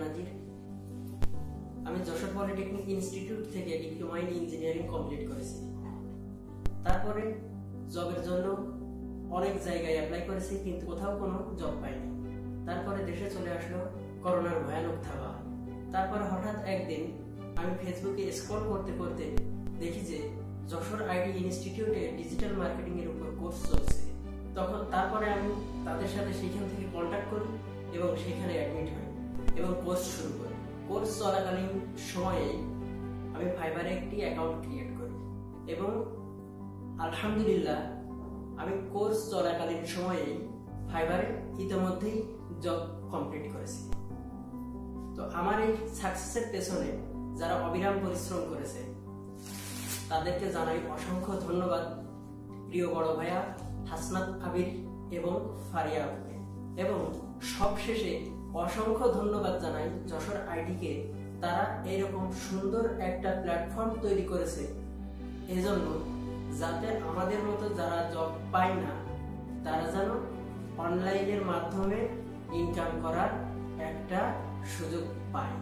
নাজির। আমি Jessore polytechnic institute থেকে diploma in engineering complete করেছি। তারপরে জবের জন্য অনেক জায়গায় অ্যাপ্লাই করেছি, কিন্তু কোথাও কোনো জব পাইনি। তারপরে দেশে চলে আসলো করোনার ভয়ানক থাবা। তারপরে হঠাৎ একদিন আমি ফেসবুকে স্ক্রল করতে করতে দেখি যে যশোর আইটি ইনস্টিটিউটে ডিজিটাল মার্কেটিং এর উপর কোর্স চলছে। তারপরে আমি তাদের সাথে সেখান থেকে কন্ট্যাক্ট করি এবং সেখানে অ্যাডমিট হই এবং কোর্স শুরু করি। কোর্স চলাকালীন সময়ে আমি ফাইবারে একটি অ্যাকাউন্ট ক্রিয়েট করি এবং আলহামদুলিল্লাহ আমি কোর্স চলাকালীন সময়ে ফাইবারে ইতিমধ্যেই জব কমপ্লিট করেছি। তো আমার এই সাকসেসের পেছনে যারা অবিরাম পরিশ্রম করেছে তাদেরকে জানাই অসংখ্য ধন্যবাদ। প্রিয় বড় ভাইয়া হাসনাত আবির এবং ফারিয়া, এবং সবশেষে অসংখ্য ধন্যবাদ জানাই যশোর আইটিকে। তারা এইরকম সুন্দর একটা প্ল্যাটফর্ম তৈরি করেছে এজন্য, যাতে আমাদের মতো যারা জব পায় না তারা যেন অনলাইনের মাধ্যমে ইনকাম করার একটা সুযোগ পায়।